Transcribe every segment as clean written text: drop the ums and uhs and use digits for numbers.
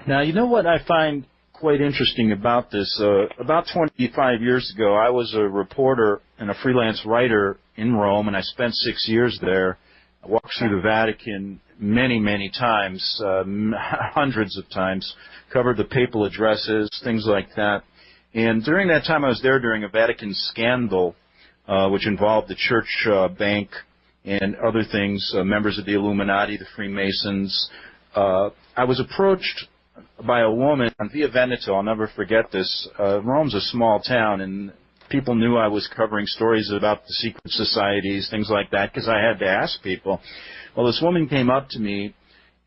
Now, you know what I find quite interesting about this? About 25 years ago, I was a reporter and a freelance writer in Rome, and I spent 6 years there. I walked through the Vatican many, many times, hundreds of times, covered the papal addresses, things like that. And during that time I was there during a Vatican scandal, which involved the church bank and other things, members of the Illuminati, the Freemasons. I was approached by a woman on Via Veneto. I'll never forget this. Rome's a small town, and people knew I was covering stories about the secret societies, things like that, because I had to ask people. Well, this woman came up to me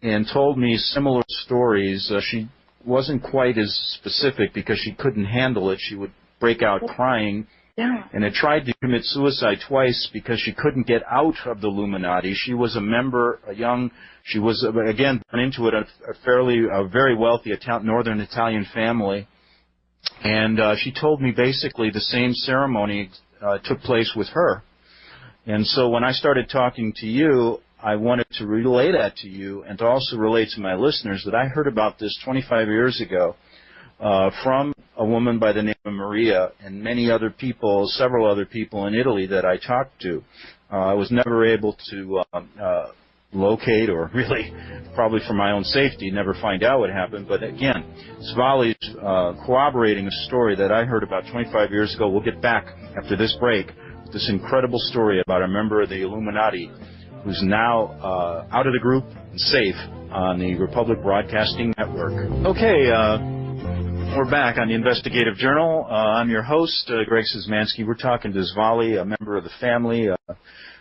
and told me similar stories. She wasn't quite as specific because she couldn't handle it. She would break out crying. Yeah. And had tried to commit suicide twice because she couldn't get out of the Illuminati. She was a member, she was, again, born into it, a very wealthy northern Italian family. And she told me basically the same ceremony took place with her. And so when I started talking to you, I wanted to relay that to you and to also relate to my listeners that I heard about this 25 years ago from a woman by the name of Maria and many other people, several other people in Italy that I talked to. I was never able to locate, or really, probably for my own safety, never find out what happened. But again, Svali's corroborating a story that I heard about 25 years ago. We'll get back after this break with this incredible story about a member of the Illuminati who's now out of the group and safe on the Republic Broadcasting Network. Okay, we're back on the Investigative Journal. I'm your host, Greg Szymanski. We're talking to Svali, a member of the family,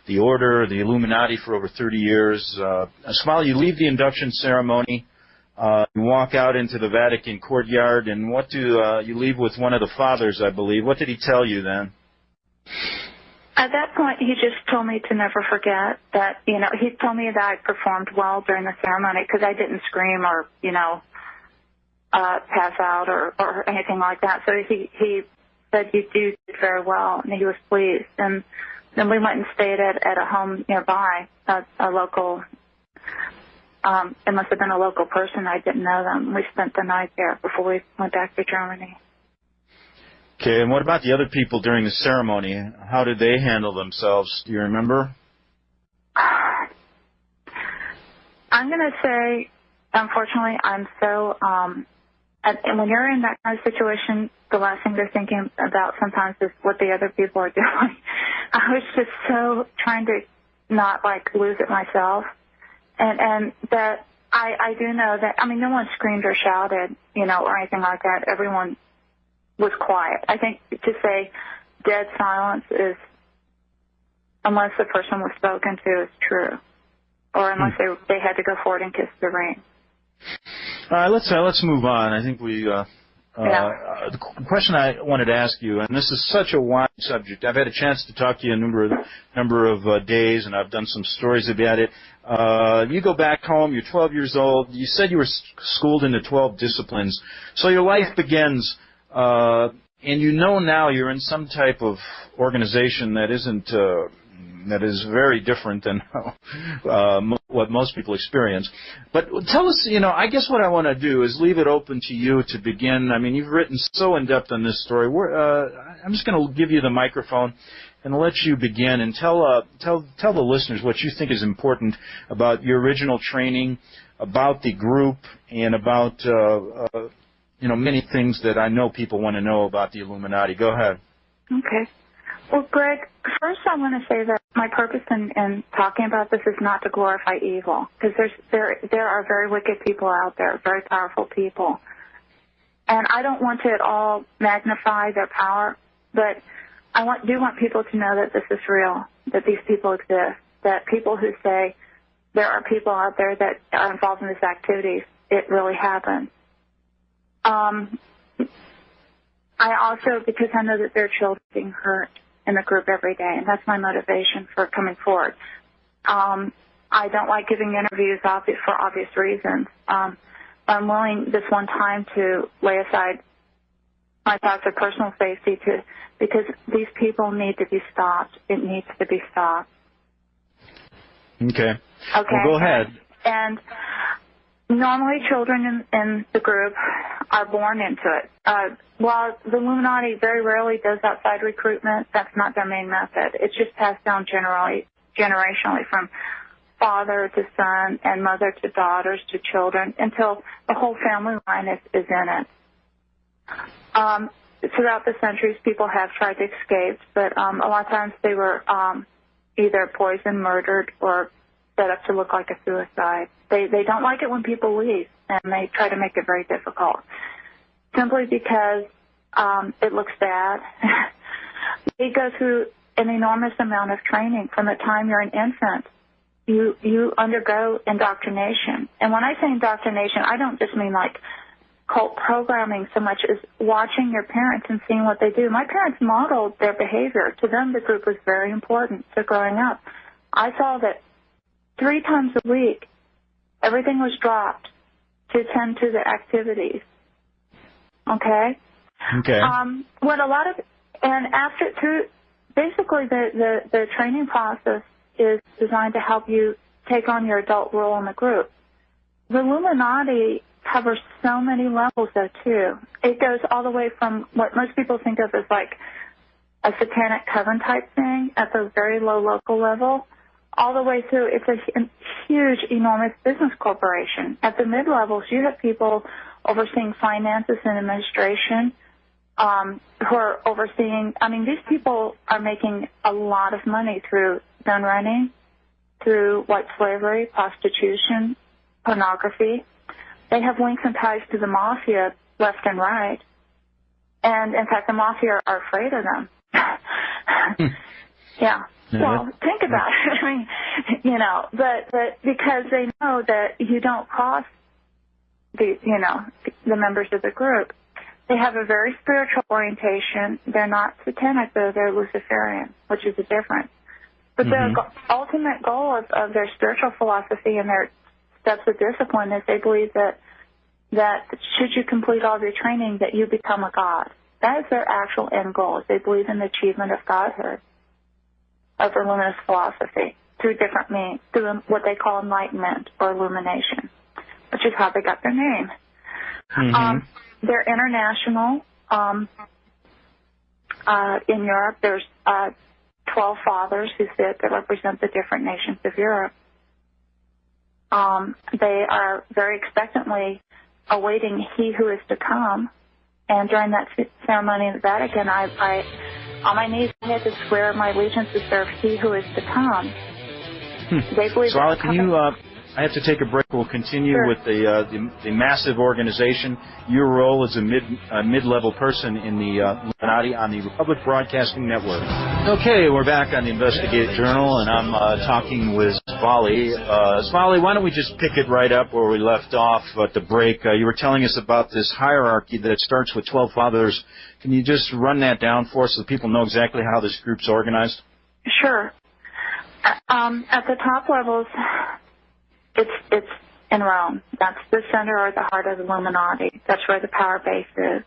the Order, the Illuminati for over 30 years. Svali, you leave the induction ceremony, you walk out into the Vatican courtyard, and what do you leave with one of the fathers, I believe. What did he tell you then? At that point, he just told me to never forget that, he told me that I performed well during the ceremony because I didn't scream or, pass out or anything like that. So he said, you did very well, and he was pleased. And then we went and stayed at a home nearby, a local, it must have been a local person. I didn't know them. We spent the night there before we went back to Germany. Okay, and what about the other people during the ceremony? How did they handle themselves? Do you remember? I'm going to say, unfortunately, I'm so, and when you're in that kind of situation, the last thing you're thinking about sometimes is what the other people are doing. I was just so trying to not, lose it myself. And that I do know that, no one screamed or shouted, or anything like that. Everyone was quiet. I think to say dead silence is, unless the person was spoken to, is true, or unless they had to go forward and kiss the ring. All right, let's move on. I think the question I wanted to ask you, and this is such a wide subject. I've had a chance to talk to you a number of days, and I've done some stories about it. You go back home. You're 12 years old. You said you were schooled into 12 disciplines. So your life begins. And now you're in some type of organization that is very different than what most people experience. But tell us, I guess what I want to do is leave it open to you to begin. You've written so in depth on this story. I'm just going to give you the microphone and let you begin and tell the listeners what you think is important about your original training, about the group, and about many things that I know people want to know about the Illuminati. Go ahead. Okay. Well, Greg, first I want to say that my purpose in talking about this is not to glorify evil, because there are very wicked people out there, very powerful people. And I don't want to at all magnify their power, but I do want people to know that this is real, that these people exist, that people who say there are people out there that are involved in these activities, it really happens. I also, because I know that there are children being hurt in the group every day, and that's my motivation for coming forward. I don't like giving interviews for obvious reasons. I'm willing this one time to lay aside my thoughts of personal safety because these people need to be stopped. It needs to be stopped. Okay. Well, go ahead. And Normally, children in the group are born into it. While the Illuminati very rarely does outside recruitment, that's not their main method. It's just passed down generationally from father to son and mother to daughters to children until the whole family line is in it. Throughout the centuries, people have tried to escape, but a lot of times they were either poisoned, murdered, or set up to look like a suicide. They don't like it when people leave, and they try to make it very difficult, simply because it looks bad. They go through an enormous amount of training. From the time you're an infant, you undergo indoctrination. And when I say indoctrination, I don't just mean like cult programming so much as watching your parents and seeing what they do. My parents modeled their behavior. To them, the group was very important. So growing up, I saw that 3 times a week, everything was dropped to attend to the activities. Okay? Okay. What a lot of, and after, through, basically the training process is designed to help you take on your adult role in the group. The Illuminati covers so many levels, though, too. It goes all the way from what most people think of as like a satanic coven type thing at the very low local level, all the way through. It's a huge, enormous business corporation. At the mid-levels, you have people overseeing finances and administration, who are overseeing, I mean, these people are making a lot of money through gun running, through white slavery, prostitution, pornography. They have links and ties to the mafia left and right. And, in fact, the mafia are afraid of them. Yeah. Well, think about it. I mean, you know, but because they know that you don't cross the members of the group. They have a very spiritual orientation. They're not satanic, though. They're Luciferian, which is a difference. But the ultimate goal of their spiritual philosophy and their steps of discipline is they believe that should you complete all of your training, that you become a god. That is their actual end goal. Is they believe in the achievement of godhood, of the luminous philosophy, through different means, through what they call enlightenment or illumination, which is how they got their name. They're international. In Europe, there's 12 fathers who sit that represent the different nations of Europe. They are very expectantly awaiting he who is to come. And during that ceremony in the Vatican, I on my knees, I had to swear my allegiance to serve he who is to come. They believe. Svali, can you? I have to take a break. We'll continue with the massive organization. Your role as a mid-level person in the Illuminati on the Republic Broadcasting Network. Okay, we're back on the Investigative Journal, and I'm talking with Svali. Svali, why don't we just pick it right up where we left off at the break? You were telling us about this hierarchy that starts with 12 fathers. Can you just run that down for us so people know exactly how this group's organized? Sure. At the top levels, it's in Rome. That's the center or the heart of the Illuminati. That's where the power base is.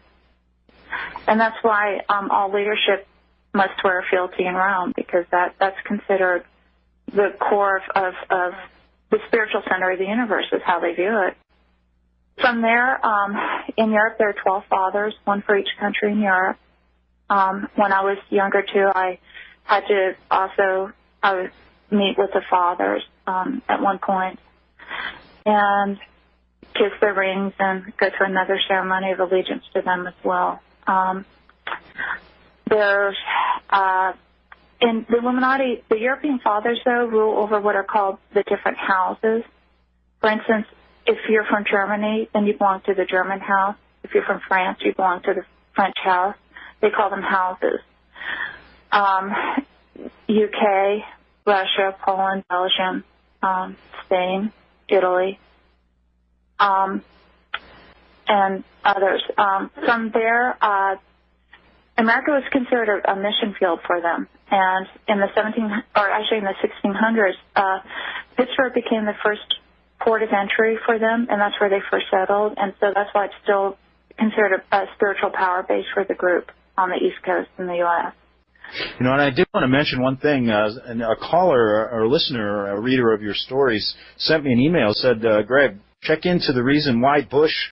And that's why all leadership must swear fealty in Rome, because that's considered the core of the spiritual center of the universe, is how they view it. From there, in Europe, there are 12 fathers, one for each country in Europe. When I was younger, too, I had to also meet with the fathers at one point and kiss their rings and go through another ceremony of allegiance to them as well. There's in the Illuminati, the European fathers, though, rule over what are called the different houses. For instance, if you're from Germany, then you belong to the German house. If you're from France, you belong to the French house. They call them houses. UK, Russia, Poland, Belgium, Spain, Italy, and others. From there, America was considered a mission field for them. And in the 1600s, Pittsburgh became the first port of entry for them, and that's where they first settled. And so that's why it's still considered a spiritual power base for the group on the East Coast in the U.S. You know, and I did want to mention one thing. And a caller or a listener, a reader of your stories, sent me an email, said, Greg, check into the reason why Bush